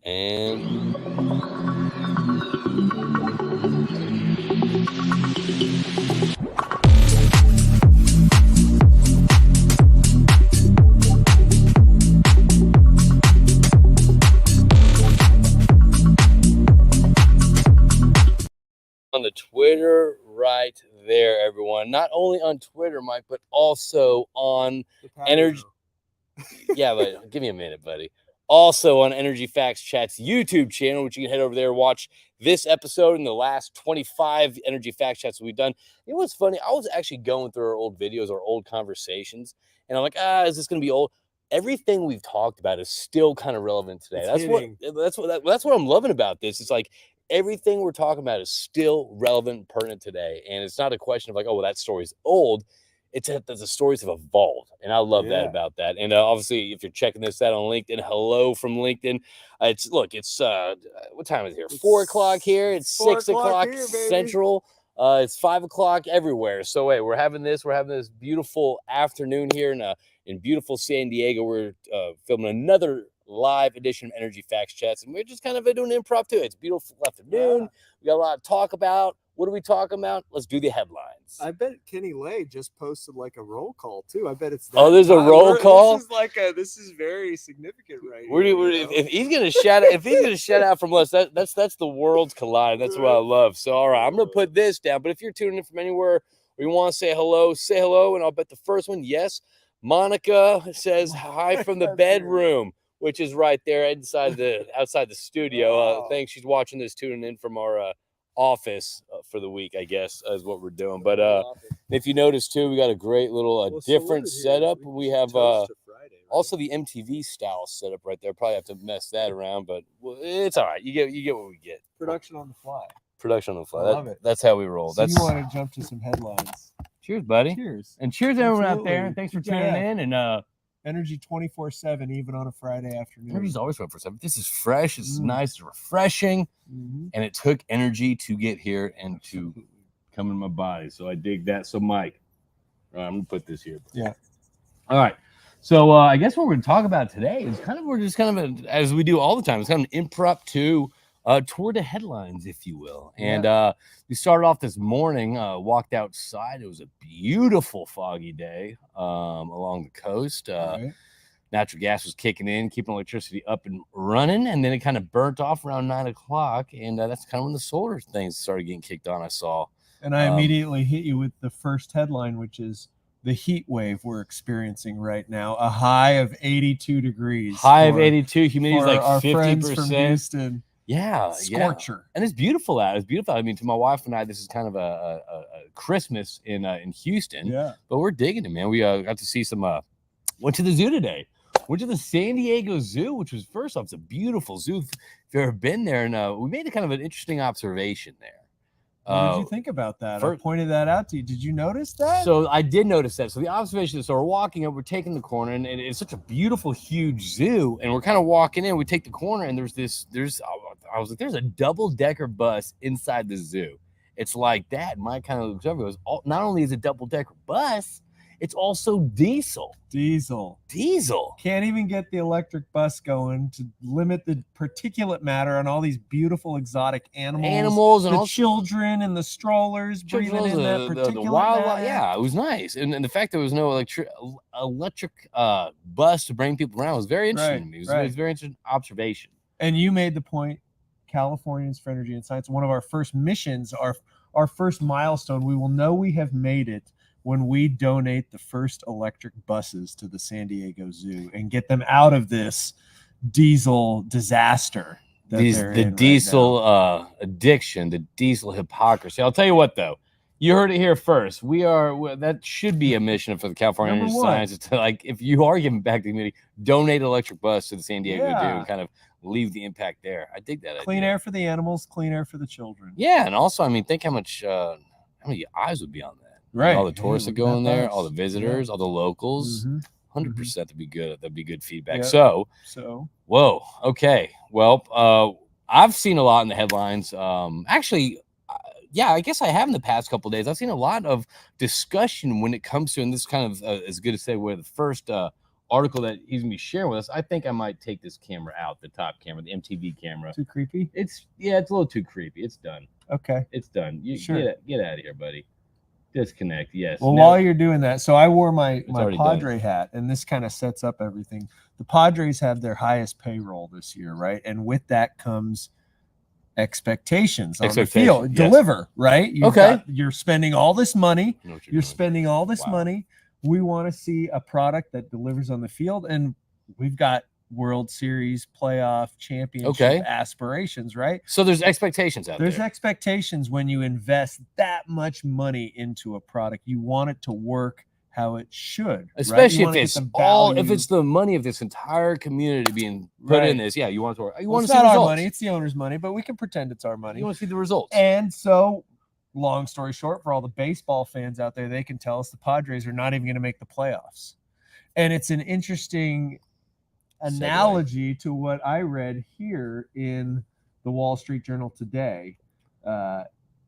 And on the Twitter right there, everyone. Not only on Twitter, Mike, but also on Energy. Yeah, but give me a minute, buddy. Also on Energy Facts Chat's YouTube channel, which you can head over there and watch this episode and the last 25 Energy Facts Chats we've done. You know what's funny? I was actually going through our old videos, our old conversations, and I'm like, is this going to be old? Everything we've talked about is still kind of relevant today. That's what I'm loving about this. It's like everything we're talking about is still relevant and pertinent today, and it's not a question of like, oh, well, that story's old. It's that the stories have evolved, and I love that about that. And obviously, if you're checking this out on LinkedIn, hello from LinkedIn. It's what time is it here? 4 o'clock here. It's 6 o'clock Central. It's 5 o'clock everywhere. So hey, we're having this beautiful afternoon here in beautiful San Diego. We're filming another live edition of Energy Facts Chats, and we're just kind of doing improv too. It's a beautiful afternoon. Yeah. We got a lot to talk about. What are we talking about? Let's do the headlines. I bet Kenny Lay just posted like a roll call too. I bet it's that. Oh, there's a roll call. This is very significant, right? If he's gonna shout out, from us, that's the world's collide. That's what I love. So all right, I'm gonna put this down. But if you're tuning in from anywhere or you want to say hello, and I'll bet the first one, yes. Monica says hi from the bedroom, which is right there outside the studio. Thanks. She's watching this, tuning in from our office for the week, I guess, is what we're doing. But if you notice too, we got a great little different setup. We have also the MTV style setup right there. Probably have to mess that around, but it's all right. You get what we get. Production on the fly. I love it. That's how we roll. So you want to jump to some headlines? Cheers, buddy. Cheers. And cheers everyone out there. Thanks for tuning in. And Energy 24/7, even on a Friday afternoon. Energy's always 24/7. This is fresh. It's nice. It's refreshing. And it took energy to get here and to come in my body. So I dig that. So Mike, all right, I'm gonna put this here. Yeah. All right. So I guess what we're gonna talk about today is as we do all the time. It's kind of an impromptu toward the headlines, if you will. And we started off this morning, walked outside. It was a beautiful foggy day along the coast. Natural gas was kicking in, keeping electricity up and running, and then it kind of burnt off around 9 o'clock. And that's kind of when the solar things started getting kicked on, I saw. And I immediately hit you with the first headline, which is the heat wave we're experiencing right now. A high of 82 degrees. High of 82. Humidity is like 50%. Friends from Houston. Yeah, scorcher, and it's beautiful out. It's beautiful. I mean, to my wife and I, this is kind of a Christmas in Houston. Yeah, but we're digging it, man. We got to see some. Went to the zoo today. Went to the San Diego Zoo, which was first off, it's a beautiful zoo. If you've ever been there, and we made a kind of an interesting observation there. What did you think about that? I pointed that out to you. Did you notice that? So I did notice that. So the observation is, so we're walking up, we're taking the corner, and it's such a beautiful, huge zoo. And we're kind of walking in, we take the corner, and I was like, there's a double-decker bus inside the zoo. It's like that. Mike kind of looks over and goes, not only is it double-decker bus, it's also diesel. Can't even get the electric bus going to limit the particulate matter on all these beautiful exotic animals and the children and the strollers breathing in that particulate matter. Yeah, it was nice. And the fact there was no electric bus to bring people around was very interesting to me. It was a very interesting observation. And you made the point, Californians for Energy and Science, one of our first missions, our first milestone, we will know we have made it when we donate the first electric buses to the San Diego Zoo and get them out of this diesel disaster. The diesel addiction, the diesel hypocrisy. I'll tell you what, though. You heard it here first. That should be a mission for the California Energy Science. To, like, if you are giving back to the community, donate an electric bus to the San Diego Zoo and kind of leave the impact there. I dig that. Clean air for the animals, clean air for the children. Yeah, and also, I mean, think how many eyes would be on that. Right. All the tourists that go in there, all the visitors, all the locals. 100% that'd be good. That'd be good feedback. Yeah. So whoa. Okay. Well, I've seen a lot in the headlines. Actually, I guess I have in the past couple of days. I've seen a lot of discussion when it comes to, and this kind of is good to say, we're the first article that he's gonna be sharing with us, I think I might take this camera out, the top camera, the MTV camera. Too creepy? It's a little too creepy. It's done. Okay. It's done. You Sure. get out of here, buddy. Disconnect. Yes. Well, Now- while you're doing that, so I wore my already Padre hat, and this kind of sets up everything. The Padres have their highest payroll this year, right? And with that comes expectations on the field. Yes. Deliver, right? Okay. You're spending all this money. I know what You're doing. spending all this Wow. money. We want to see a product that delivers on the field, and we've got World Series playoff championship Okay. aspirations, right? So there's expectations out There's there. expectations when you invest that much money into a product. You want it to work how it should, right? Especially You if wanna get it's the all, if value. it's the money of this entire community being put in Right. this, yeah, you want it to work. You Well, want it's to see not our results. money, it's the owner's money, but we can pretend it's our money. You want to see the results. And so, long story short, for all the baseball fans out there, they can tell us the Padres are not even going to make the playoffs. And it's an interesting analogy to what I read here in the Wall Street Journal today.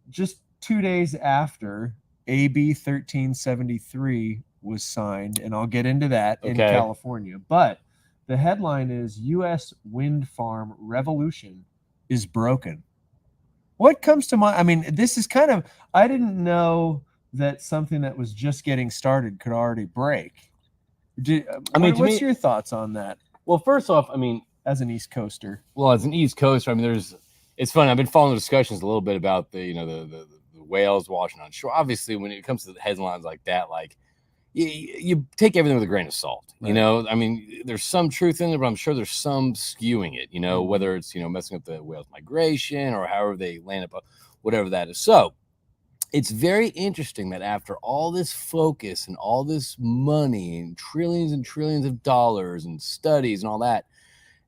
Just 2 days after AB 1373 was signed, and I'll get into that in Okay. California. But the headline is U.S. wind farm revolution is broken. What comes to mind? I mean, this is kind of, I didn't know that something that was just getting started could already break. What's me- your thoughts on that Well, first off, I mean, as an East Coaster? well, as an East Coaster, I mean, it's fun. I've been following the discussions a little bit about the whales washing on shore. Obviously, when it comes to the headlines like that, like you take everything with a grain of salt. Right. You know, I mean, there's some truth in it, but I'm sure there's some skewing it. You know, Mhm. whether it's messing up the whales' migration or however they land up, whatever that is. So it's very interesting that after all this focus and all this money and trillions of dollars and studies and all that,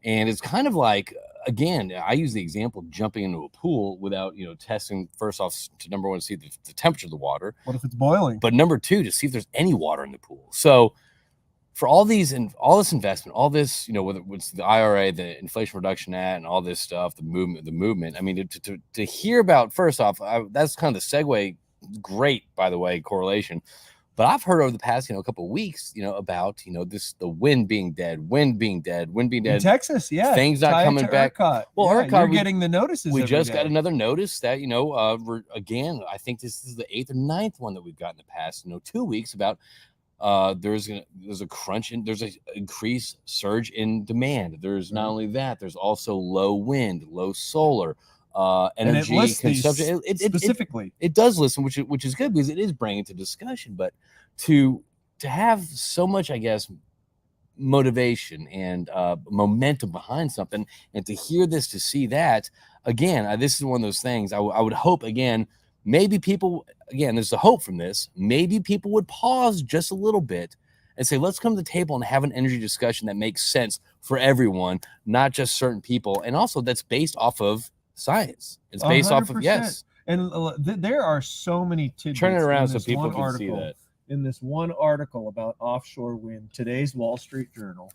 and it's kind of like, again, I use the example of jumping into a pool without testing first off to number one, see the temperature of the water, What if it's boiling? but number two, to see if there's any water in the pool. So for all this investment, all this, whether it's the IRA, the Inflation Reduction Act, and all this stuff, the movement. I mean, to hear about, first off, that's kind of the segue. Great, by the way, correlation. But I've heard over the past, couple of weeks, about, the wind being dead. In Texas, yeah. Things not Tie it coming to back. ERCOT. Well, Yeah, ERCOT, you're getting the notices. We every just got day. another notice that, again, I think this is the 8th or 9th one that we've got in the past, 2 weeks about there's a crunch and there's an increased surge in demand. There's not only that, there's also low wind, low solar, And it energy lists these consumption. specifically. It does listen, which is good because it is bringing to discussion. But to have so much, I guess, motivation and momentum behind something, and to hear this, to see that again, this is one of those things. I would hope, again, maybe people, again, there's a hope from this. Maybe people would pause just a little bit and say, let's come to the table and have an energy discussion that makes sense for everyone, not just certain people, and also that's based off of science. It's based off of 100%. yes. And there are so many tidbits. Turn it around in so this people one can see article- that. In this one article about offshore wind, today's Wall Street Journal,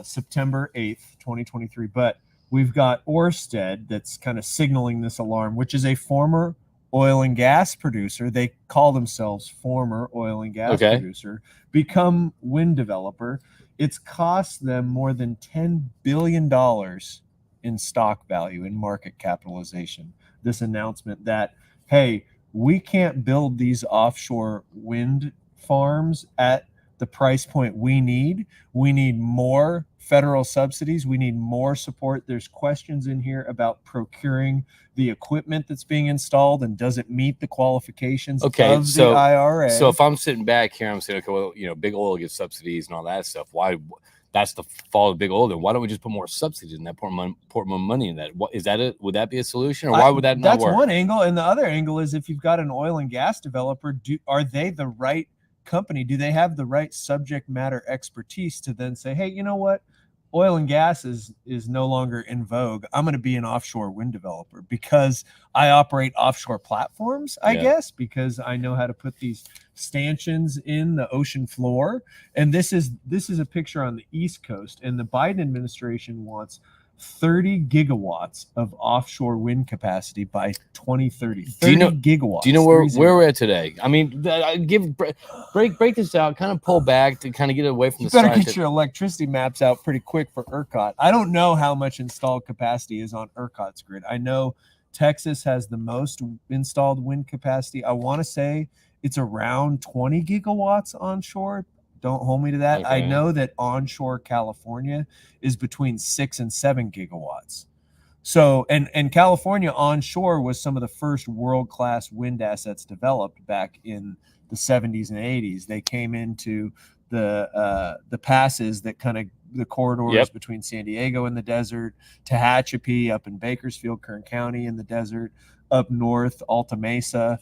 September 8th, 2023. But we've got Ørsted that's kind of signaling this alarm, which is a former oil and gas producer. They call themselves former oil and gas Okay. producer, become wind developer. It's cost them more than $10 billion in stock value, in market capitalization. This announcement that, hey, we can't build these offshore wind farms at the price point we need. We need more federal subsidies. We need more support. There's questions in here about procuring the equipment that's being installed, and does it meet the qualifications of the IRA? So if I'm sitting back here, I'm saying, okay, well, big oil gets subsidies and all that stuff. Why? That's the fall of big oil. Then why don't we just put more subsidies in that, pour more money in that? What is that? Would that be a solution, or why would that not That's work? one angle, and the other angle is if you've got an oil and gas developer, are they the right company? Do they have the right subject matter expertise to then say, hey, you know what? Oil and gas is no longer in vogue. I'm going to be an offshore wind developer because I operate offshore platforms, I Yeah. guess, because I know how to put these stanchions in the ocean floor. And this is a picture on the East Coast, and the Biden administration wants 30 gigawatts of offshore wind capacity by 2030. 30 Do you know- gigawatts. Do you know where 30. we're at today? I mean, break this out, kind of pull back to kind of get away from You the better science. get your electricity maps out pretty quick for ERCOT. I don't know how much installed capacity is on ERCOT's grid. I know Texas has the most installed wind capacity. I want to say it's around 20 gigawatts onshore. Don't hold me to that. I Okay. know that onshore California is between 6 and 7 gigawatts. So, and California onshore was some of the first world-class wind assets developed back in the 70s and 80s. They came into the passes that kind of the corridors Yep. between San Diego and the desert, Tehachapi up in Bakersfield, Kern County in the desert, up north, Alta Mesa.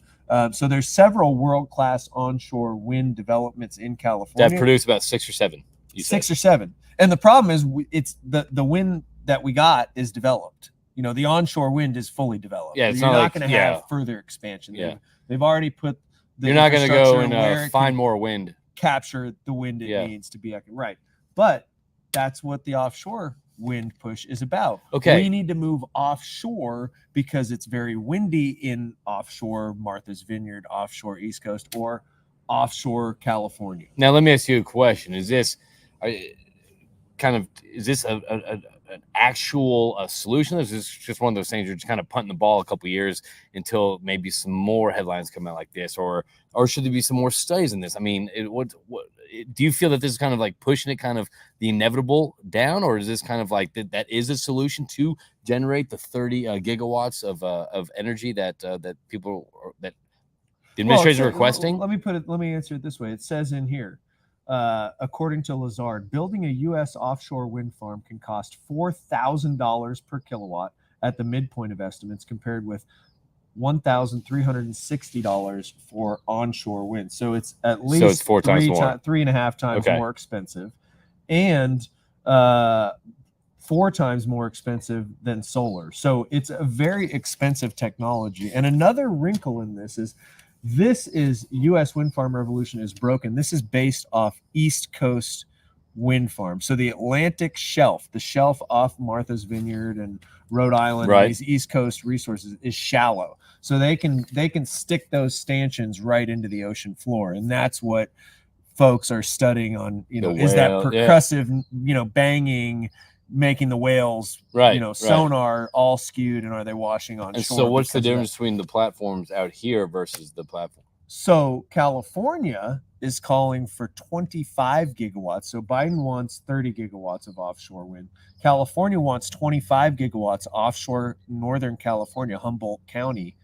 So there's several world-class onshore wind developments in California. That produced about 6 or 7. You said. 6 or 7. And the problem is it's the wind that we got is developed. You know, the onshore wind is fully developed. Yeah, it's You're not not like- going to yeah. have further expansion. Yeah. They've already put the You're not going to go infrastructure and where it find can more wind. capture the wind it Yeah. needs to be right. But that's what the offshore wind push is about. Okay. We need to move offshore because it's very windy in offshore Martha's Vineyard, offshore East Coast, or offshore California. Now, let me ask you a question. Is this an actual solution? Or is this just one of those things you're just kind of punting the ball a couple of years until maybe some more headlines come out like this, or should there be some more studies in this? I mean, what do you feel that this is kind of like pushing it kind of the inevitable down, or is this kind of like that is a solution to generate the 30 gigawatts of energy that people that the administration is requesting? Let me answer it this way. It says in here, according to Lazard, building a U.S. offshore wind farm can cost $4,000 per kilowatt at the midpoint of estimates, compared with $1,360 for onshore wind. So it's at least it's 4 times more. 3.5 times Okay. more expensive, and 4 times more expensive than solar. So it's a very expensive technology. And another wrinkle in this is U.S. wind farm revolution is broken. This is based off East Coast wind farm. So the Atlantic shelf, the shelf off Martha's Vineyard and Rhode Island, Right. and these East Coast resources is shallow. So they can stick those stanchions right into the ocean floor. And that's what folks are studying on, is that whale, yeah. percussive, banging, making the whales, Right, sonar all skewed, and are they washing on And shore? so, what's the because of that? difference between the platforms out here versus the platform? So California is calling for 25 gigawatts. So Biden wants 30 gigawatts of offshore wind. California wants 25 gigawatts offshore Northern California, Humboldt County.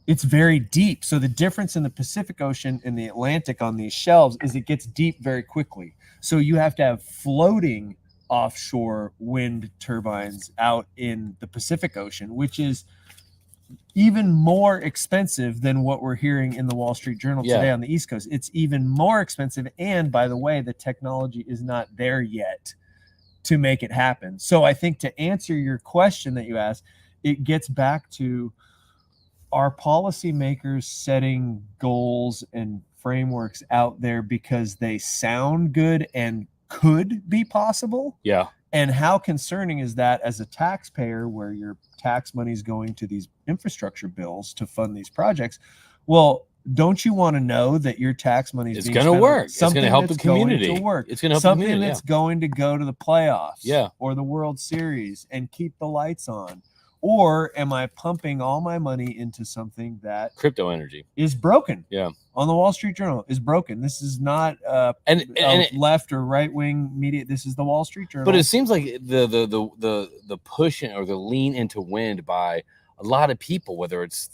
It's very deep. So the difference in the Pacific Ocean and the Atlantic on these shelves is it gets deep very quickly. So you have to have floating offshore wind turbines out in the Pacific Ocean, which is even more expensive than what we're hearing in the Wall Street Journal Yeah. today on the East Coast. It's even more expensive. And by the way, the technology is not there yet to make it happen. So I think to answer your question that you asked, it gets back to our policymakers setting goals and frameworks out there because they sound good and could be possible. Yeah. And how concerning is that as a taxpayer, where your tax money is going to these infrastructure bills to fund these projects? Well, don't you want to know that your tax money is It's being going to spent on work. It's going something to help the that's going community. to work? It's going to help the Something community. that's going to go to the playoffs, Yeah. or the World Series and keep the lights on? Or am I pumping all my money into something that Crypto energy. is broken? Yeah. On the Wall Street Journal is broken. This is not And left or right wing media. This is the Wall Street Journal. But it seems like the push or the lean into wind by a lot of people, whether it's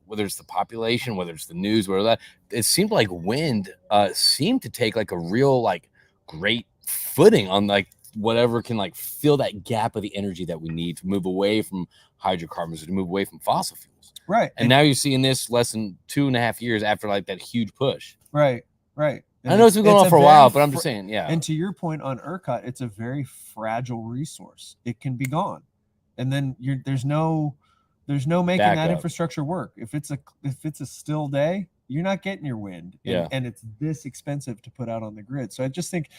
whether it's the population, whether it's the news, whether that, it seemed like wind seemed to take like a real like great footing on like whatever can like fill that gap of the energy that we need to move away from hydrocarbons, to move away from fossil fuels. right. And now you're seeing this less than 2.5 years after like that huge push. Right. I know it's been going on for a while, but I'm just saying, yeah. And to your point on ERCOT, it's a very fragile resource. It can be gone, and then there's no making Back that up. infrastructure work. If it's a still day, you're not getting your wind. Yeah. And it's this expensive to put out on the grid. So I just think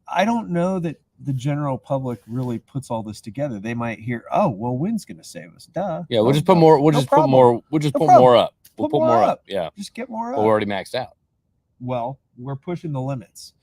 I don't know that the general public really puts all this together, they might hear, oh, well, wind's going to save us. Duh. Yeah, we'll No, just put no, more. We'll no just problem. put more. We'll just No put problem. more up. We'll Put put more more up. up. Yeah, Just get more but up. we're already maxed out. Well, we're pushing the limits,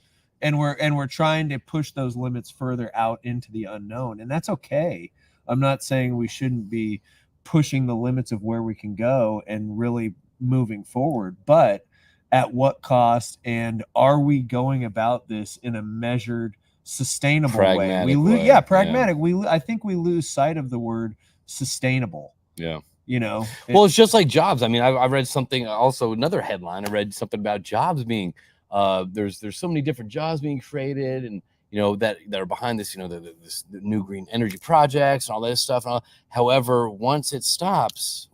and we're trying to push those limits further out into the unknown, and that's okay. I'm not saying we shouldn't be pushing the limits of where we can go and really moving forward, but at what cost? And are we going about this in a measured, sustainable way? Pragmatic We way, yeah, pragmatic. I think we lose sight of the word sustainable. Yeah. You know, Well, it's just like jobs. I mean, I read something also, another headline. I read something about jobs being there's so many different jobs being created, and that are behind this, the new green energy projects and all this stuff. And all. However, once it stops,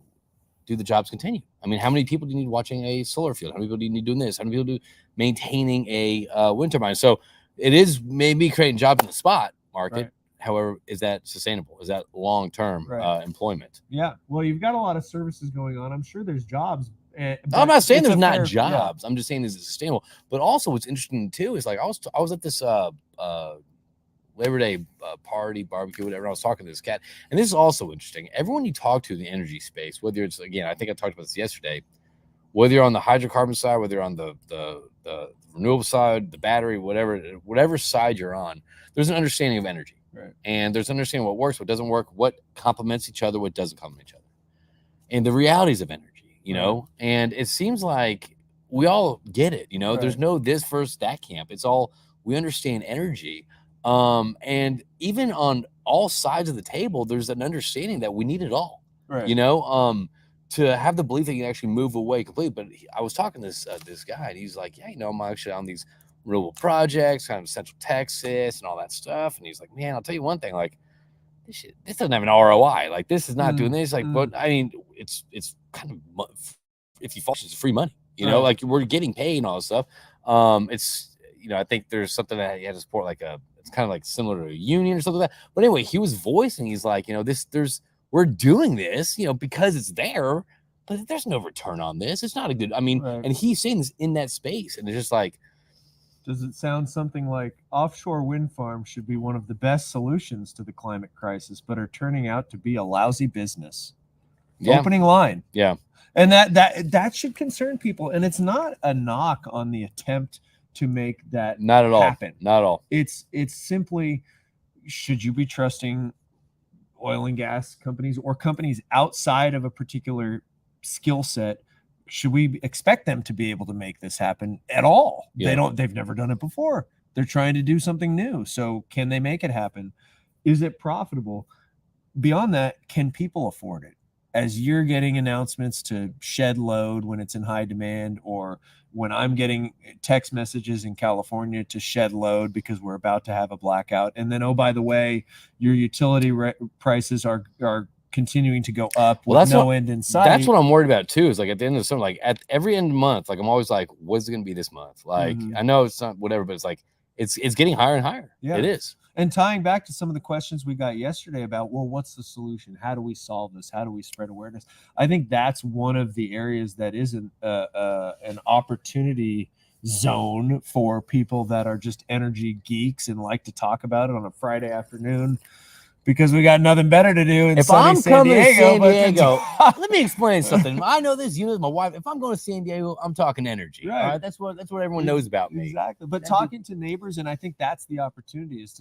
do the jobs continue? I mean, how many people do you need watching a solar field? How many people do you need doing this? How many people do maintaining a wind turbine? So it is maybe creating jobs in the spot market. Right. However, is that sustainable? Is that long-term employment? Yeah. Well, you've got a lot of services going on. I'm sure there's jobs. I'm not saying there's not jobs. Yeah. I'm just saying is it sustainable. But also, what's interesting too is like I was at this Labor Day party, barbecue, whatever. I was talking to this cat, and this is also interesting. Everyone you talk to in the energy space, whether it's, again, I think I talked about this yesterday, whether you're on the hydrocarbon side, whether you're on the renewable side, the battery, whatever side you're on, there's an understanding of energy. Right. And there's understanding what works, what doesn't work, what complements each other, what doesn't complement each other, and the realities of energy, and it seems like we all get it, there's no this versus that camp. It's all, we understand energy. And even on all sides of the table, there's an understanding that we need it all, right. To have the belief that you can actually move away completely. But I was talking to this guy, and he's like, yeah, I'm actually on these renewable projects, kind of Central Texas and all that stuff. And he's like, man, I'll tell you one thing, like this doesn't have an ROI. Like, this is not doing this. Like, but I mean, it's kind of, if you fall, it's free money, like we're getting paid and all this stuff. It's, I think there's something that you have to support, like it's kind of like similar to a union or something like that. But anyway, he was voicing, he's like, we're doing this, because it's there, but there's no return on this. It's not a good, and he's saying this in that space. And it's just like, does it sound something like offshore wind farms should be one of the best solutions to the climate crisis, but are turning out to be a lousy business? Yeah. Opening line. Yeah. And that should concern people. And it's not a knock on the attempt to make that not at all happen. Not at all. It's simply, should you be trusting oil and gas companies or companies outside of a particular skill set? Should we expect them to be able to make this happen at all? Yeah. They've never done it before. They're trying to do something new. So can they make it happen? Is it profitable? Beyond that, can people afford it? As you're getting announcements to shed load when it's in high demand, or when I'm getting text messages in California to shed load because we're about to have a blackout. And then, oh, by the way, your utility prices are continuing to go up with no end in sight. That's what I'm worried about too, is like at the end of the summer, like at every end of the month, like I'm always like, what's it going to be this month? Like, I know it's not whatever, but it's like, it's getting higher and higher. Yeah, it is. And tying back to some of the questions we got yesterday about, well, what's the solution? How do we solve this? How do we spread awareness? I think that's one of the areas that is an opportunity zone for people that are just energy geeks and like to talk about it on a Friday afternoon, because we got nothing better to do in sunny San Diego. Let me explain something. I know this. My wife. If I'm going to San Diego, I'm talking energy. Right. All right? That's what everyone knows about me. Exactly. But talking to neighbors, and I think that's the opportunity, is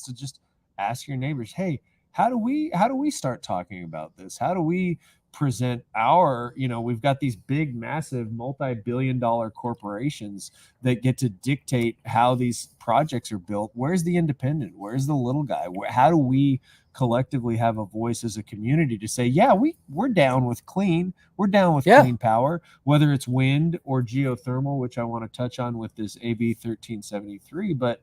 to just ask your neighbors, hey, how do we start talking about this? How do we present our, we've got these big, massive, multi-billion-dollar corporations that get to dictate how these projects are built. Where's the independent? Where's the little guy? How do we collectively have a voice as a community to say, yeah, we're down with clean. We're down with clean power, whether it's wind or geothermal, which I want to touch on with this AB 1373. But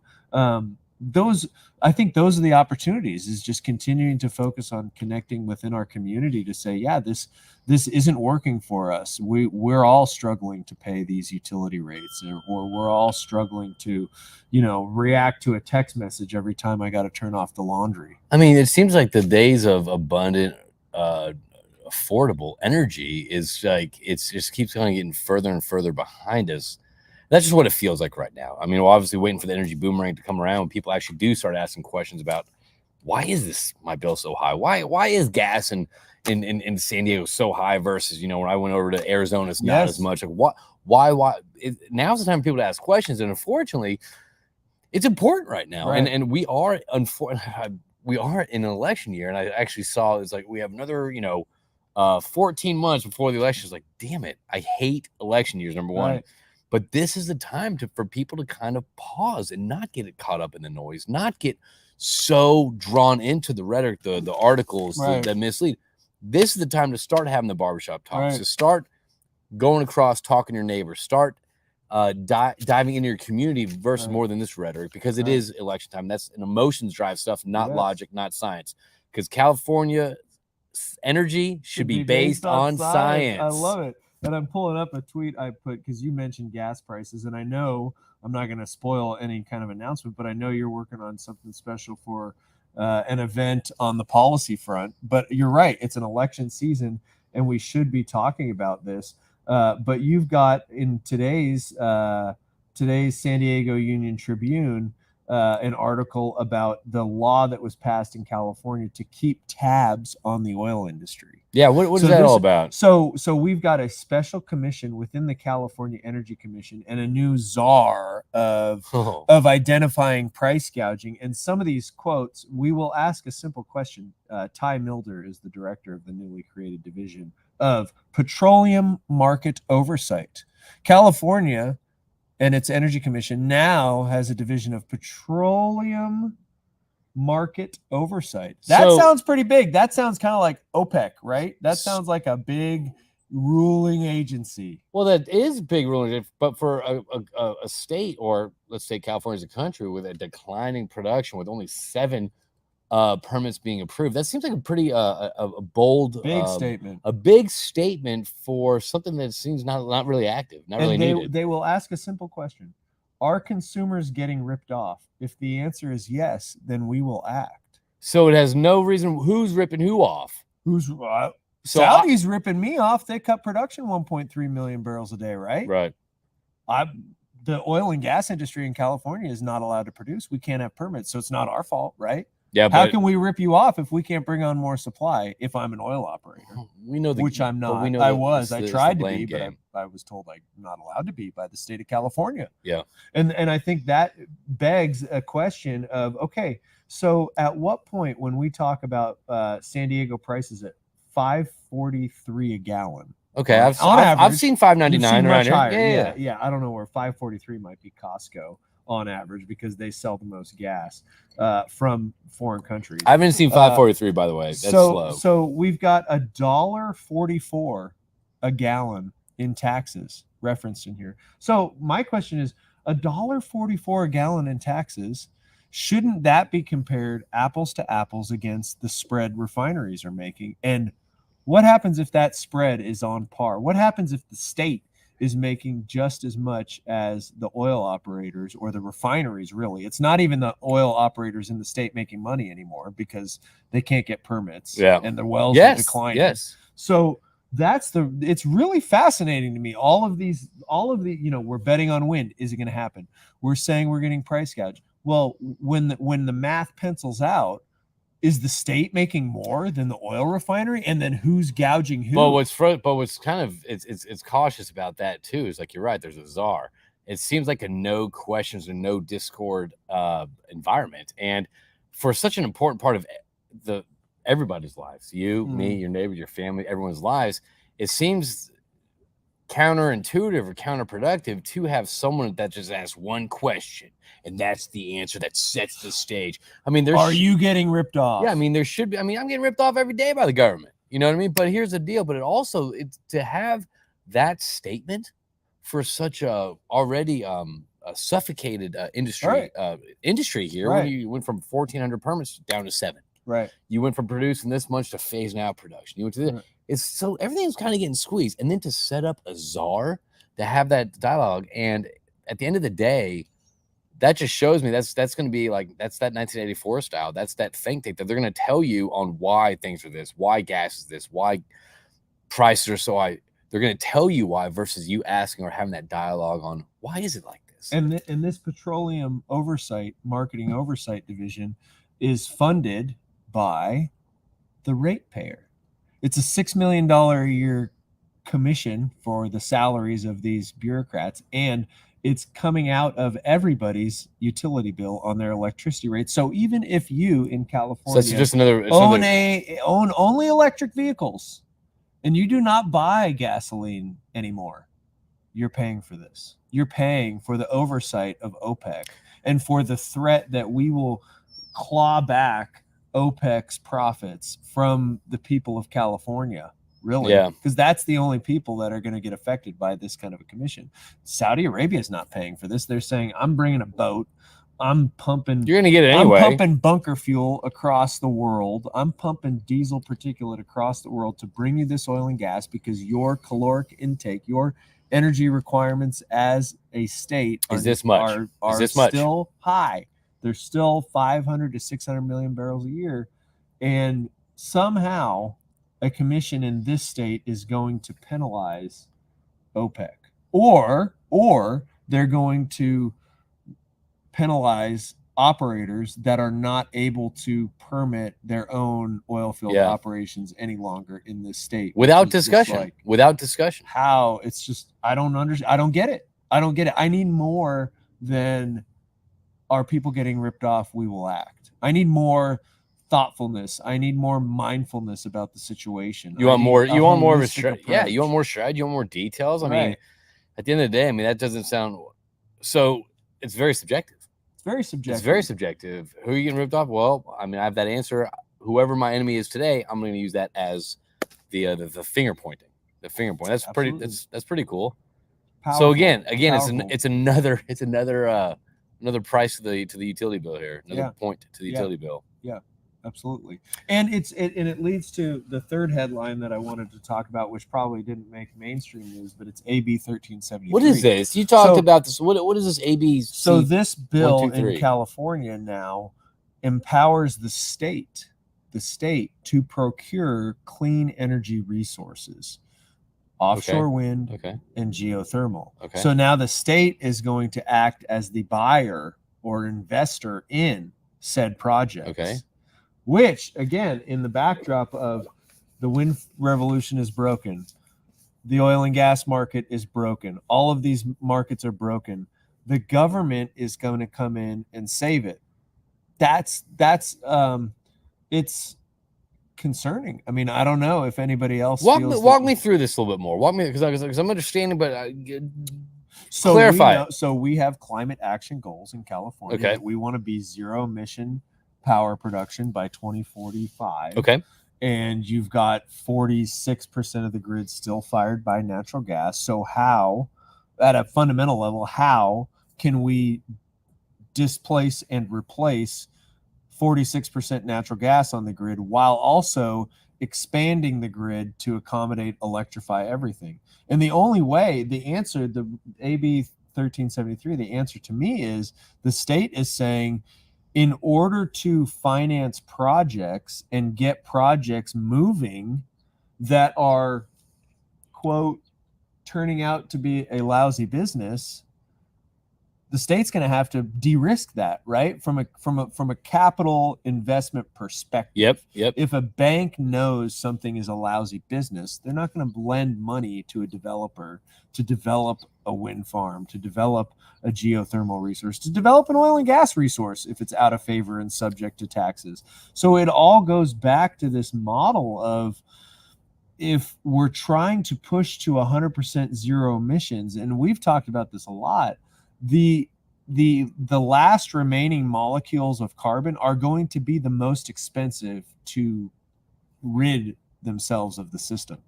I think those are the opportunities, is just continuing to focus on connecting within our community to say, yeah, this isn't working for us. We're all struggling to pay these utility rates, or we're all struggling to, react to a text message every time I got to turn off the laundry. I mean, it seems like the days of abundant, affordable energy is like, it just keeps kind of getting further and further behind us. That's just what it feels like right now. I mean, we're obviously waiting for the energy boomerang to come around when people actually do start asking questions about why is my bill so high? Why is gas in San Diego so high versus, you know, when I went over to Arizona, it's not as much. Like why now's the time for people to ask questions. And unfortunately, it's important right now. Right. And we are we are in an election year. And I actually saw it's like we have another, 14 months before the election. It's like, damn it, I hate election years, number one. Right. But this is the time for people to kind of pause and not get caught up in the noise, not get so drawn into the rhetoric, the articles that mislead. This is the time to start having the barbershop talks, to start going across, talking to your neighbors, start diving into your community versus more than this rhetoric, because it is election time. That's an emotions drive stuff, not logic, not science. Because California energy should be based on science. I love it. And I'm pulling up a tweet I put because you mentioned gas prices, and I know I'm not going to spoil any kind of announcement, but I know you're working on something special for an event on the policy front. But you're right, it's an election season, and we should be talking about this. But you've got in today's San Diego Union Tribune an article about the law that was passed in California to keep tabs on the oil industry. Yeah, what is that all about? So we've got a special commission within the California Energy Commission and a new czar of identifying price gouging. And some of these quotes, we will ask a simple question. Ty Milder is the director of the newly created division of Petroleum Market Oversight. California and its Energy Commission now has a division of Petroleum Market Oversight. That sounds pretty big. That sounds kind of like OPEC, right? That sounds like a big ruling agency. Well, that is big ruling, but for a state, or let's say California as a country with a declining production with only 7 permits being approved, that seems like a pretty a bold statement. A big statement for something that seems not really active, not really needed. They will ask a simple question: are consumers getting ripped off? If the answer is yes, then we will act. So it has no reason. Who's ripping who off? Saudi's ripping me off. They cut production 1.3 million barrels a day, right? Right. The oil and gas industry in California is not allowed to produce. We can't have permits, so it's not our fault, right? Yeah. How can we rip you off if we can't bring on more supply? If I'm an oil operator, we know which I'm not. We know I tried to be, but I was told I'm not allowed to be by the state of California. Yeah. And I think that begs a question of, okay, so at what point when we talk about San Diego prices at $5.43 a gallon? Okay, I've seen $5.99 around here. Yeah. I don't know where $5.43 might be Costco on average, because they sell the most gas from foreign countries. I haven't seen $5.43, by the way. That's slow. So we've got $1.44 a gallon in taxes referenced in here. So my question is, $1.44 a gallon in taxes, shouldn't that be compared apples to apples against the spread refineries are making? And what happens if that spread is on par? What happens if the state is making just as much as the oil operators or the refineries? Really, it's not even the oil operators in the state making money anymore because they can't get permits and the wells are declining. So it's really fascinating to me. All of the, we're betting on wind. Is it going to happen? We're saying we're getting price gouge. Well, when the math pencils out, is the state making more than the oil refinery? And then who's gouging who? But what's kind of it's cautious about that too is, like, you're right, there's a czar. It seems like a no questions or no discord environment. And for such an important part of everybody's lives, you, me, your neighbor, your family, everyone's lives, it seems counterintuitive or counterproductive to have someone that just asks one question and that's the answer that sets the stage. I mean, are you getting ripped off? Yeah, I mean, there should be. I mean, I'm getting ripped off every day by the government. You know what I mean? But here's the deal. But it's to have that statement for such a already a suffocated industry here. When you went from 1,400 permits down to 7. Right. You went from producing this much to phasing out production. You went to it's so everything's kind of getting squeezed, and then to set up a czar to have that dialogue, and at the end of the day, that just shows me that's going to be like, that's that 1984 style. That's that think tank that they're going to tell you on why things are this, why gas is this, why prices are so high. They're going to tell you why versus you asking or having that dialogue on why is it like this. And this petroleum marketing oversight division is funded by the ratepayer. It's a $6 million a year commission for the salaries of these bureaucrats, and it's coming out of everybody's utility bill on their electricity rates. So even if you in California So that's just another own only electric vehicles and you do not buy gasoline anymore, you're paying for this. You're paying for the oversight of OPEC and for the threat that we will claw back OPEC's profits from the people of California. Really? Yeah. Because that's the only people that are going to get affected by this kind of a commission. Saudi Arabia is not paying for this. They're saying, I'm bringing a boat. I'm pumping. You're going to get it anyway. I'm pumping bunker fuel across the world. I'm pumping diesel particulate across the world to bring you this oil and gas because your caloric intake, your energy requirements as a state are still high. They're still 500 to 600 million barrels a year. And somehow a commission in this state is going to penalize OPEC, or they're going to penalize operators that are not able to permit their own oil field operations any longer in this state without discussion. How it's just, I don't understand. I don't get it. I need more than are people getting ripped off, we will act. I need more thoughtfulness. I need more mindfulness about the situation. You want more of a strategy. Yeah, you want more strategy, you want more details. I mean, at the end of the day, I mean, that doesn't sound so. It's very subjective. It's very subjective. Who are you getting ripped off? Well, I mean, I have that answer. Whoever my enemy is today, I'm going to use that as the finger pointing. The finger point. That's Absolutely. that's pretty cool. Powerful. So again, it's another price to the utility bill here. Another point to the utility bill. Yeah. Absolutely. And it leads to the third headline that I wanted to talk about, which probably didn't make mainstream news, but it's AB 1373. What is this? You talked about this. What is this AB? So this bill in California now empowers the state to procure clean energy resources, offshore wind and geothermal. Okay. So now the state is going to act as the buyer or investor in said projects. Okay. Which, again, in the backdrop of the wind revolution is broken, the oil and gas market is broken, all of these markets are broken, the government is going to come in and save it. That's it's concerning. I mean, I don't know if anybody else walk me through this a little bit more. Walk me, because I'm understanding, but clarify. So we have climate action goals in California. Okay. That we want to be zero emission power production by 2045. Okay. And you've got 46% of the grid still fired by natural gas. So how, at a fundamental level, how can we displace and replace 46% natural gas on the grid while also expanding the grid to accommodate electrify everything? And the only way, the answer, the AB 1373, the answer to me is the state is saying, in order to finance projects and get projects moving that are, quote, turning out to be a lousy business, the state's going to have to de-risk that, right? From a capital investment perspective. Yep. If a bank knows something is a lousy business, they're not going to lend money to a developer to develop a wind farm, to develop a geothermal resource, to develop an oil and gas resource if it's out of favor and subject to taxes. So it all goes back to this model of, if we're trying to push to 100% zero emissions, and we've talked about this a lot, the last remaining molecules of carbon are going to be the most expensive to rid themselves of the system.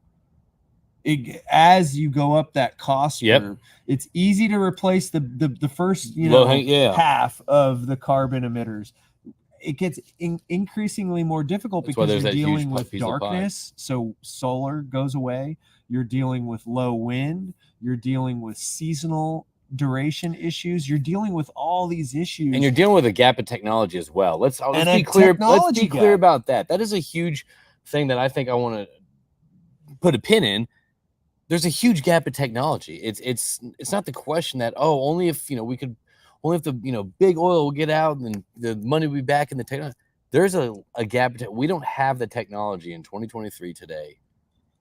As you go up that cost curve, it's easy to replace the first half of the carbon emitters. It gets increasingly more difficult because you're dealing with darkness. So solar goes away. You're dealing with low wind. You're dealing with seasonal duration issues. You're dealing with all these issues, and you're dealing with a gap in technology as well. Let's be clear. Let's be clear about that. That is a huge thing that I think I want to put a pin in. there's a huge gap in technology. It's not the question that, oh, only if we could, only if the big oil will get out and then the money will be back in the technology. There's a gap. We don't have the technology in 2023 today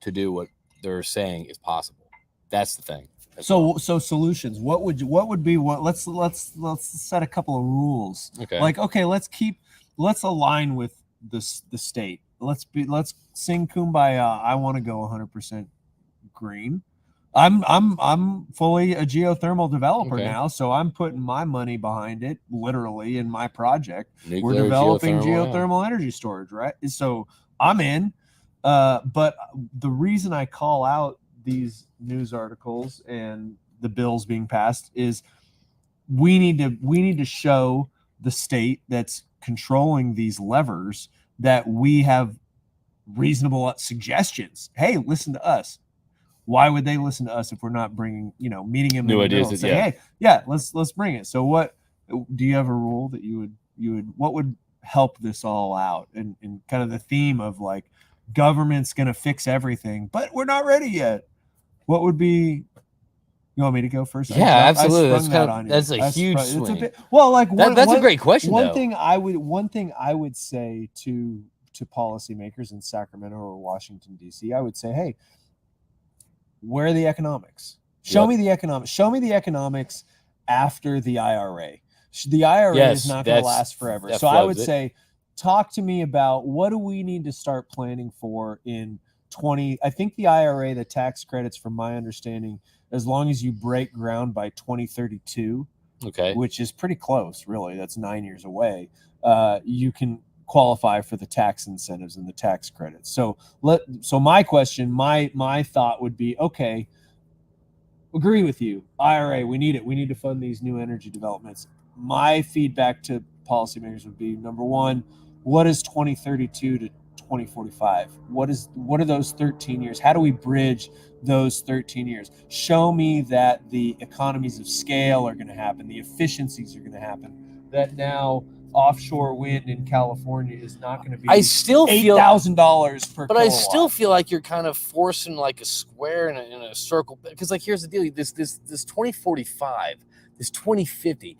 to do what they're saying is possible. That's the thing. So solutions. What would be let's set a couple of rules. Okay. Like, okay, let's align with the state. Let's sing Kumbaya. I want to go 100% green. I'm fully a geothermal developer now, so I'm putting my money behind it, literally, in my project. We're developing geothermal energy storage, right? So I'm in. But the reason I call out these news articles and the bills being passed is we need to show the state that's controlling these levers that we have reasonable suggestions. Hey, listen to us. Why would they listen to us if we're not bringing, meeting them new ideas and say, hey, yeah, let's bring it. So what do you have a rule that you would what would help this all out? And kind of the theme of like government's going to fix everything, but we're not ready yet. What would be, you want me to go first? Yeah, absolutely. That's a huge swing. That's a great question. One thing I would say to policymakers in Sacramento or Washington, D.C., I would say, hey, where are the economics? Show me the economics. Show me the economics after the IRA. The IRA is not going to last forever. So I would say, talk to me about what do we need to start planning for in 20. I think the IRA, the tax credits, from my understanding, as long as you break ground by 2032, which is pretty close, really. That's 9 years away. You can qualify for the tax incentives and the tax credits. So my question, my thought would be, okay, agree with you. IRA, we need it. We need to fund these new energy developments. My feedback to policymakers would be, number one, what is 2032 to 2045? What are those 13 years? How do we bridge those 13 years? Show me that the economies of scale are going to happen, the efficiencies are going to happen, that now offshore wind in California is not going to be $8,000 per kilowatt. I still feel like you're kind of forcing like a square in a circle, because like here's the deal, this 2045, this 2050,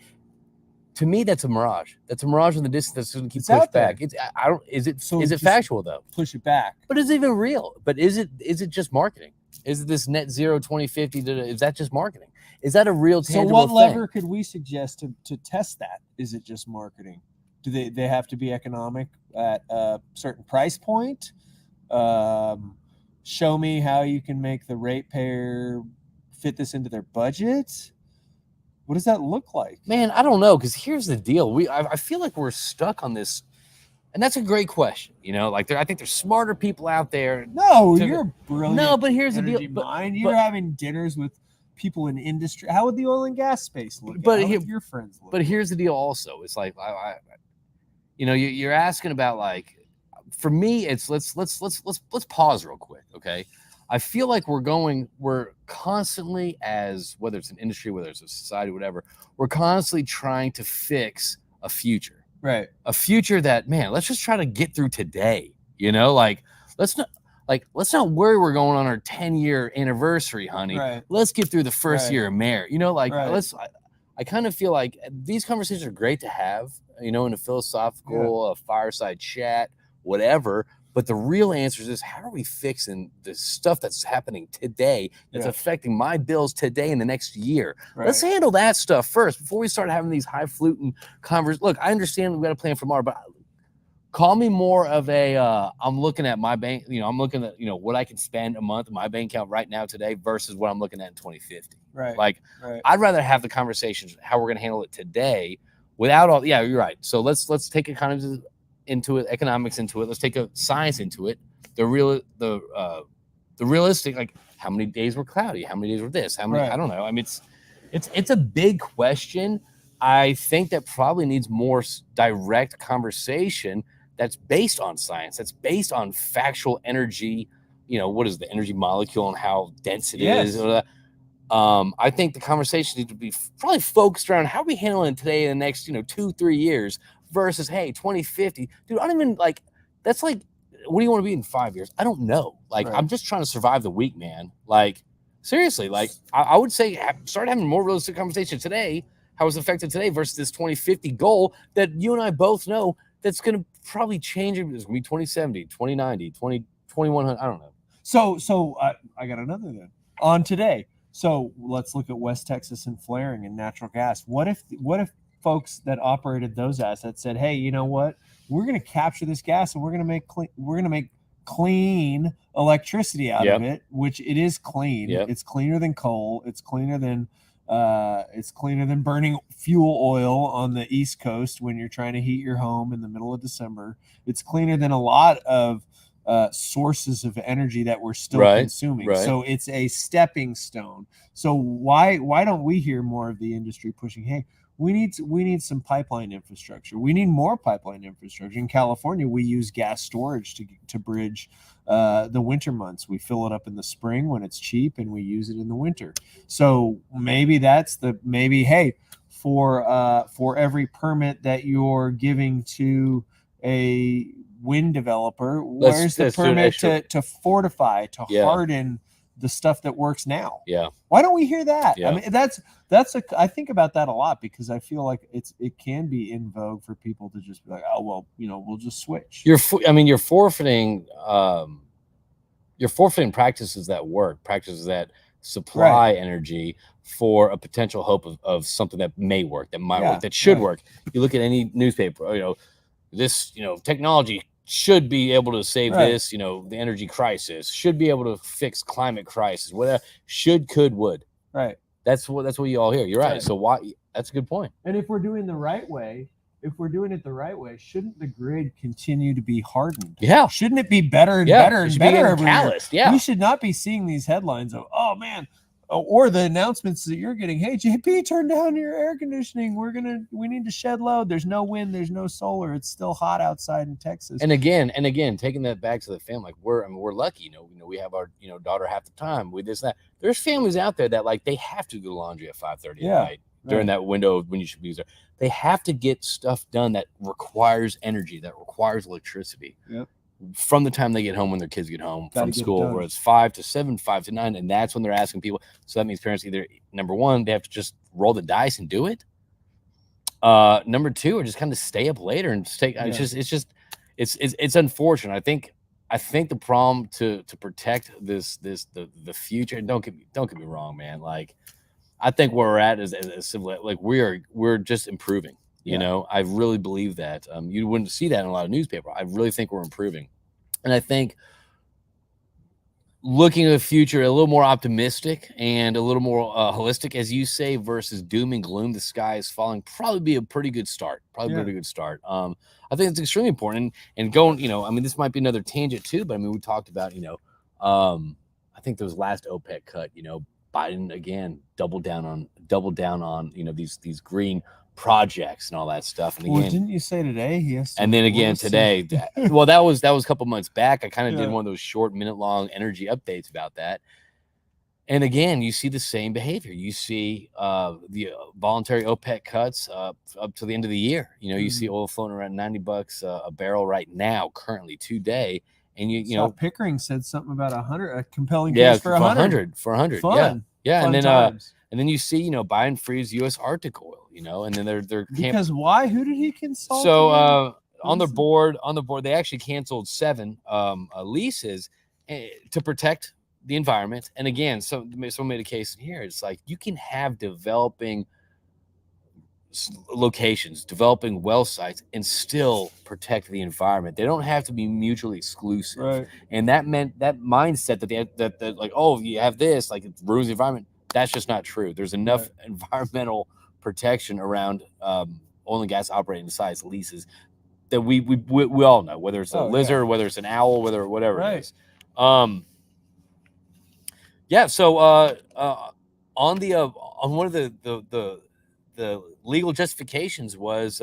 to me that's a mirage. That's a mirage in the distance that's going to keep pushed back. Is it factual though? Push it back. But is it even real? But is it just marketing? Is it this net zero 2050? Is that just marketing? Is that a real tangible thing? So what lever could we suggest to test that? Is it just marketing? Do they have to be economic at a certain price point? Show me how you can make the ratepayer fit this into their budget. What does that look like? Man, I don't know, because here's the deal. I feel like we're stuck on this, and that's a great question. Like I think there's smarter people out there. No, you're brilliant. No, but here's the deal. You're having dinners with people in industry. How would the oil and gas space look? How would your friends look? But here's the deal. Also, it's like you're asking about, like, for me, it's let's pause real quick, okay? I feel like we're constantly, as whether it's an industry, whether it's a society, whatever, we're constantly trying to fix a future. Right. A future that, man, let's just try to get through today. Let's not worry we're going on our 10-year anniversary, honey. Right. Let's get through the first year of marriage. Right. I kind of feel like these conversations are great to have, in a philosophical, a fireside chat, whatever. But the real answer is, how are we fixing the stuff that's happening today that's affecting my bills today and the next year? Right. Let's handle that stuff first before we start having these high-fluting conversations. Look, I understand we've got a plan for tomorrow, but call me more of a, I'm looking at my bank, I'm looking at, what I can spend a month in my bank account right now today versus what I'm looking at in 2050. Right. I'd rather have the conversations, how we're going to handle it today without all, yeah, you're right. So let's take economics into it, economics into it. Let's take a science into it. The realistic, like how many days were cloudy, how many days were this, how many, I don't know. I mean, it's a big question. I think that probably needs more direct conversation that's based on science, that's based on factual energy, what is the energy molecule and how dense it is. I think the conversation needs to be probably focused around how we handle it today in the next, 2-3 years versus, hey, 2050. Dude, I don't even that's like, what do you want to be in 5 years? I don't know. I'm just trying to survive the week, man. Seriously, like I would say start having more realistic conversation today. How it's affected today versus this 2050 goal that you and I both know that's going to probably change. It's going to be 2070, 2090, 2100. I don't know. So I got another then on today. So let's look at West Texas and flaring and natural gas. What if folks that operated those assets said, "Hey, you know what? We're going to capture this gas and we're going to make clean electricity out of it, which it is clean. Yep. It's cleaner than coal. It's cleaner than burning fuel oil on the East Coast when you're trying to heat your home in the middle of December. It's cleaner than a lot of sources of energy that we're still consuming. Right. So it's a stepping stone. So why don't we hear more of the industry pushing, hey, we need some pipeline infrastructure. We need more pipeline infrastructure. In California, we use gas storage to bridge the winter months. We fill it up in the spring when it's cheap, and we use it in the winter. So maybe hey, for every permit that you're giving to a wind developer, where's the permit to fortify, to harden the stuff that works now? Yeah. Why don't we hear that? Yeah. I mean, I think about that a lot because I feel like it can be in vogue for people to just be like, oh, well, we'll just switch. You're forfeiting practices that work, practices that supply energy for a potential hope of something that may work, that might work, that should work. You look at any newspaper, this, technology should be able to save this, the energy crisis, should be able to fix climate crisis, whatever, should, could, would. Right. That's what you all hear. You're right. So why? That's a good point. And if we're doing it the right way, shouldn't the grid continue to be hardened? Yeah. Shouldn't it be better and better and better every year? Yeah. We should not be seeing these headlines of, oh man, or the announcements that you're getting. Hey, JP, turn down your air conditioning. We need to shed load. There's no wind. There's no solar. It's still hot outside in Texas. And again, taking that back to the family, like we're lucky. We have our daughter half the time. We this that. There's families out there that like they have to do laundry at 5:30 at night during that window when you should be there. They have to get stuff done that requires energy, that requires electricity. Yep. From the time they get home, when their kids get home from school, where it's 5 to 7, 5 to 9, and that's when they're asking people. So that means parents either, number one, they have to just roll the dice and do it. Number two, or just kind of stay up later and just take. It's unfortunate. I think the problem to protect the future. Don't get me wrong, man. Like, I think where we're at is like we're just improving. I really believe that. You wouldn't see that in a lot of newspaper. I really think we're improving. And I think looking at the future a little more optimistic and a little more holistic, as you say, versus doom and gloom, the sky is falling, probably be a pretty good start. I think it's extremely important. And going, this might be another tangent too, but we talked about, I think there was last OPEC cut, Biden again doubled down on these green projects and all that stuff. And again, didn't you say today? Yes. And then again today, well, that was a couple months back. I kind of did one of those short minute-long energy updates about that. And again, you see the same behavior. You see the voluntary OPEC cuts up to the end of the year. You see oil floating around $90 a barrel right now, currently today. And Pickering said something about 100, a compelling case for 100. For 100. Fun. Yeah. Fun And then times. And then you see, Biden frees U.S. Arctic oil, and then they're because why? Who did he consult? So on the board, they actually canceled 7 leases to protect the environment. And again, someone made a case in here. It's like you can have developing locations, developing well sites, and still protect the environment. They don't have to be mutually exclusive. Right. And that meant that mindset that like, oh, you have this, like it ruins the environment. That's just not true. There's enough environmental protection around oil and gas operating sites leases that we all know, whether it's a lizard, whether it's an owl, whatever it is. So on one of the legal justifications was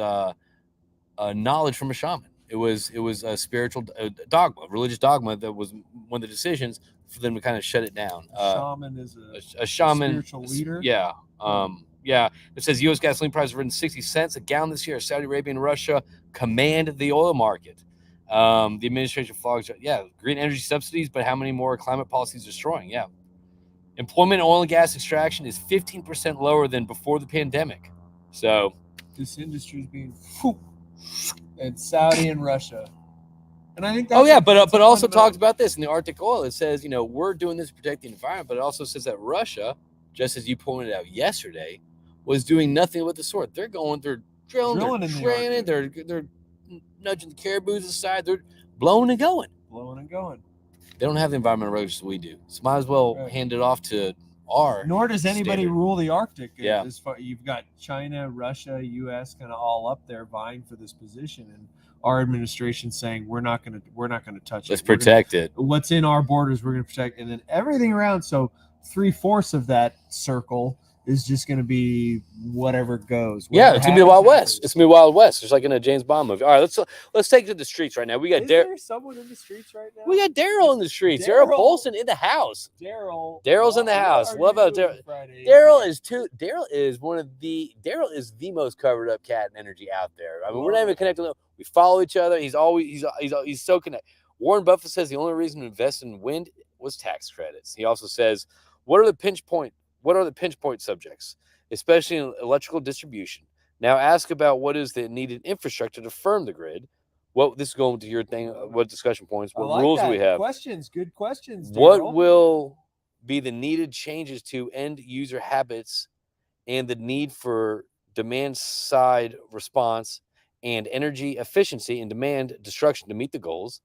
knowledge from a shaman. It was a spiritual dogma, religious dogma that was one of the decisions for them to kind of shut it down. Shaman is a shaman, spiritual leader. Yeah. It says U.S. gasoline prices have risen 60 cents a gallon this year. Saudi Arabia and Russia command the oil market. The administration flogs, green energy subsidies, but how many more climate policies destroying? Yeah. Employment in oil and gas extraction is 15% lower than before the pandemic. So this industry is being and Saudi and Russia. And I think that's but also talks about this in the Arctic Oil. It says, we're doing this to protect the environment, but it also says that Russia, just as you pointed out yesterday, was doing nothing with the sort. They're drilling, they're training, they're nudging the caribous aside, they're blowing and going. They don't have the environmental regulations we do. So might as well hand it off to our. Nor does anybody rule the Arctic. Yeah. You've got China, Russia, U.S. kind of all up there vying for this position, and our administration saying we're not going to touch it. Let's protect it. What's in our borders, we're going to protect, and then everything around. So 3/4 of that circle is just going to be whatever goes. Yeah, it's gonna be the Wild West. It's gonna be Wild West, just like in a James Bond movie. All right, let's take it to the streets right now. We got there someone in the streets right now? We got Daryl in the streets. Daryl Polson in the house. Daryl's in the house. Love how Daryl is too. Daryl is the most covered up cat in energy out there. I mean, we're not even connected. We follow each other. He's so connected. Warren Buffett says the only reason to invest in wind was tax credits. He also says, what are the pinch point subjects, especially in electrical distribution? Now ask about what is the needed infrastructure to firm the grid. This is going to your thing. What discussion points? What rules do we have? Good questions. Daryl. What will be the needed changes to end user habits and the need for demand side response and energy efficiency and demand destruction to meet the goals?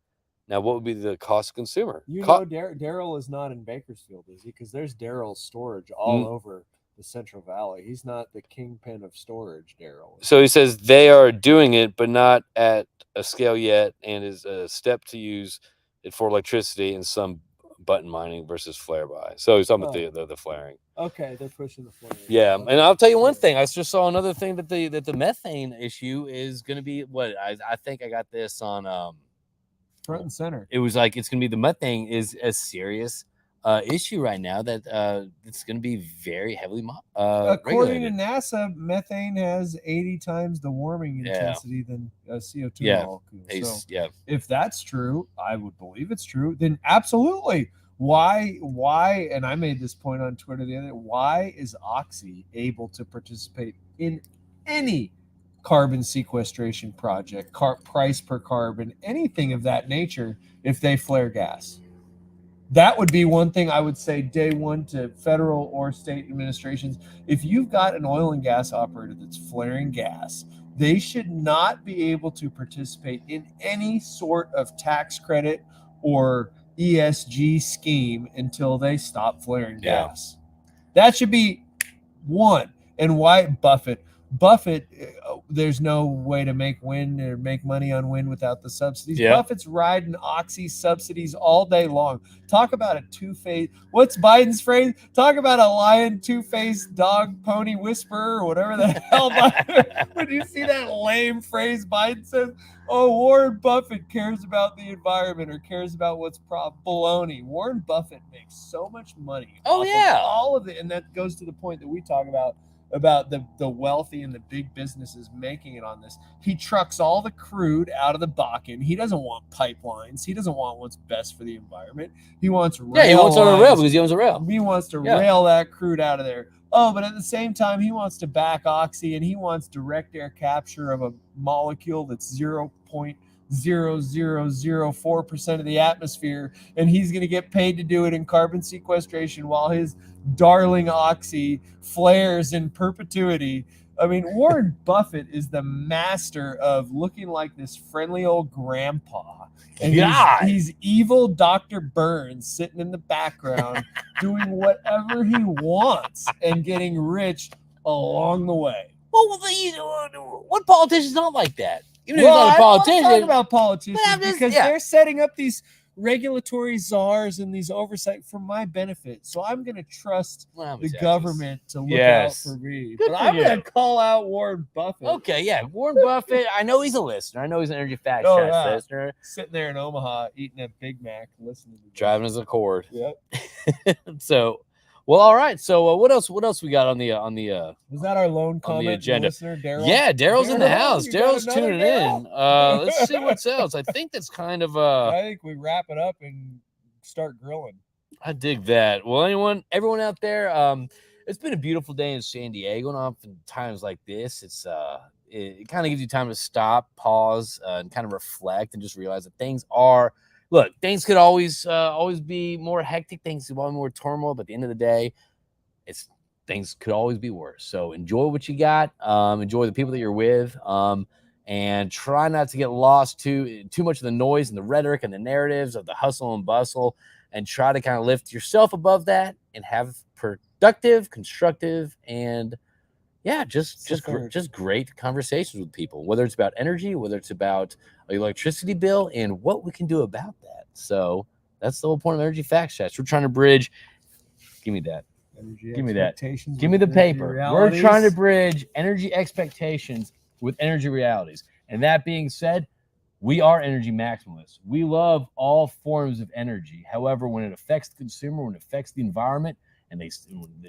Now, what would be the cost of consumer? Daryl is not in Bakersfield, is he? Because there's Daryl's storage all over the Central Valley. He's not the kingpin of storage, Daryl. So he says they are doing it, but not at a scale yet, and is a step to use it for electricity and some button mining versus flare by. So he's talking about the flaring. Okay, they're pushing the flaring. Yeah, and I'll tell you one thing. I just saw another thing that the methane issue is going to be what I think I got this on. Front and center. It was like it's going to be the methane is a serious issue right now that it's going to be very heavily according regulated. to NASA, methane has 80 times the warming intensity than CO2 molecules. So if that's true, I would believe it's true. Then absolutely. Why? And I made this point on Twitter the other day. Why is Oxy able to participate in any carbon sequestration project, price per carbon, anything of that nature if they flare gas? That would be one thing I would say day one to federal or state administrations. If you've got an oil and gas operator that's flaring gas, they should not be able to participate in any sort of tax credit or ESG scheme until they stop flaring gas. That should be one. And why Buffett, there's no way to make wind or make money on wind without the subsidies. Buffett's riding Oxy subsidies all day long. Talk about a two-faced, what's Biden's phrase? Talk about a lion, two-faced dog, pony whisperer, or whatever the hell. When you see that lame phrase Biden says, oh, Warren Buffett cares about the environment or cares about what's baloney. Warren Buffett makes so much money. All of it. And that goes to the point that we talk about the wealthy and the big businesses making it on this. He trucks all the crude out of the Bakken. He doesn't want pipelines. He doesn't want what's best for the environment. He wants rail. He wants on a rail because he owns a rail. He wants to rail that crude out of there. Oh, but at the same time, he wants to back Oxy, and he wants direct air capture of a molecule that's 0.0004% of the atmosphere, and he's going to get paid to do it in carbon sequestration while his darling Oxy flares in perpetuity. I mean, Warren Buffett is the master of looking like this friendly old grandpa. And he's evil Dr. Burns sitting in the background doing whatever he wants and getting rich along the way. Well, what politician's not like that? Even if he's not a politician. I don't talk about politicians because they're setting up these regulatory czars and these oversight for my benefit. So I'm going to trust the government to look out for me. But I'm going to call out Warren Buffett. Okay, Warren Buffett. I know he's a listener. I know he's an Energy Facts listener. Sitting there in Omaha eating a Big Mac, listening to driving his Accord. Yep. So, well, all right. So, what else we got on the was that our lone comment agenda? Listener, Daryl? Yeah, Daryl's in the house. Daryl's tuning in. Let's see what's else. I think that's kind of I think we wrap it up and start grilling. I dig that. Well, everyone out there, it's been a beautiful day in San Diego, and often times like this, it kind of gives you time to stop, pause, and kind of reflect, and just realize that things could always be more hectic, things could always be more turmoil, but at the end of the day, things could always be worse. So enjoy what you got, enjoy the people that you're with, and try not to get lost too much of the noise and the rhetoric and the narratives of the hustle and bustle, and try to kind of lift yourself above that and have productive, constructive, and just great conversations with people, whether it's about energy, whether it's about electricity bill, and what we can do about that. So that's the whole point of Energy Facts Chats. We're trying to bridge. Give me that. Give me that. Give me the paper. Realities. We're trying to bridge energy expectations with energy realities. And that being said, we are energy maximalists. We love all forms of energy. However, when it affects the consumer, when it affects the environment, and they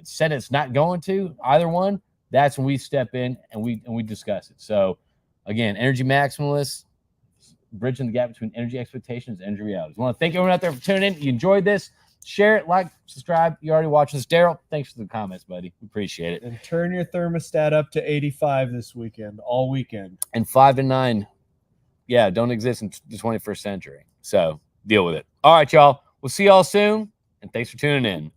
said it's not going to either one, that's when we step in and we discuss it. So, again, energy maximalists, bridging the gap between energy expectations and energy realities. I want to thank everyone out there for tuning in. You enjoyed this. Share it, like, subscribe. You're already watching this. Daryl, thanks for the comments, buddy. We appreciate it. And turn your thermostat up to 85 this weekend, all weekend. And 5 and 9, don't exist in the 21st century. So deal with it. All right, y'all. We'll see y'all soon. And thanks for tuning in.